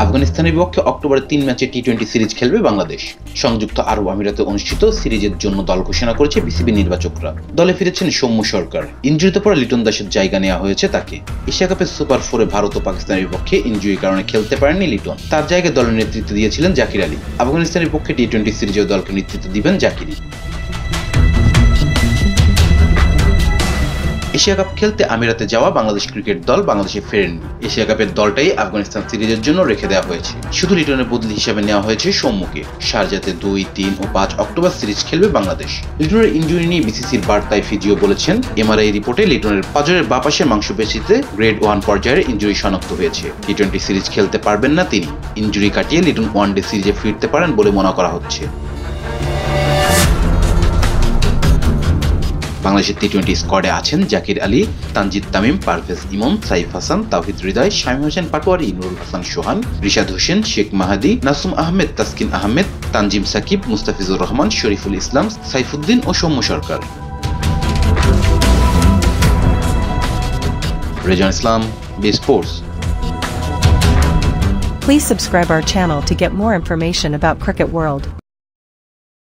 আফগানিস্তানের বিপক্ষে অক্টোবরের 3 ম্যাচে টি-20 সিরিজ খেলবে বাংলাদেশ। সংযুক্ত আরব আমিরাতে অনুষ্ঠিত সিরিজের জন্য দল ঘোষণা করেছে বিসিবি নির্বাচকরা। দলে ফিরেছেন সৌম্য সরকার। ইনজুরিতে পড়া লিটন দাসের জায়গা নেওয়া হয়েছে তাকে। এশিয়া কাপের সুপার 4-এ ভারত ও পাকিস্তানের বিপক্ষে ইনজুরির কারণে খেলতে পারেননি লিটন। তার জায়গায় দলের নেতৃত্ব দিয়েছিলেন জাকির আলী। আফগানিস্তানের বিপক্ষে টি-20 সিরিজেও দলকে নেতৃত্ব দিবেন জাকিরই। এশিয়া কাপ খেলতে আমিরাতে যাওয়া বাংলাদেশ ক্রিকেট দল বাংলাদেশে ফেরেননি। এশিয়া কাপের দলটাই আফগানিস্তান সিরিজের জন্য রেখে দেওয়া হয়েছে। শুধু লিটনের বদলি হিসেবে নেওয়া হয়েছে সৌম্যকে। শারজাতে 2, 3 ও 5 অক্টোবর সিরিজ খেলবে বাংলাদেশ। লিটনের ইনজুরি নিয়ে বিসিসির বার্তায় ফিজিও বলেছেন, এমআরআই রিপোর্টে লিটনের পাঁজরের বাঁ পাশের মাংসপেশিতে গ্রেড 1 পর্যায়ের ইনজুরি শনাক্ত হয়েছে। টি-20 সিরিজ খেলতে পারবেন না তিনি। ইনজুরি কাটিয়ে লিটন ওয়ানডে সিরিজে ফিরতে পারেন বলে মনে করা হচ্ছে। বাংলাদেশের টি-20 স্কোয়াডে আছেন জাকির আলী, তানজিদ তামিম, পারভেজ ইমন, সাইফ হাসান, তাওহিদ হৃদয়, শামীম হোসেন পাটোয়ারি, নুরুল হাসান সোহান, রিশাদ হোসেন, শেখ মাহাদি, নাসুম আহমেদ, তাসকিন আহমেদ, তানজিম সাকিব, মুস্তাফিজুর রহমান, শরীফুল ইসলাম, সাইফুদ্দিন ও Soumya Sarkar. Rezan Islam, B Sports. Please subscribe our channel to get more information about Cricket World.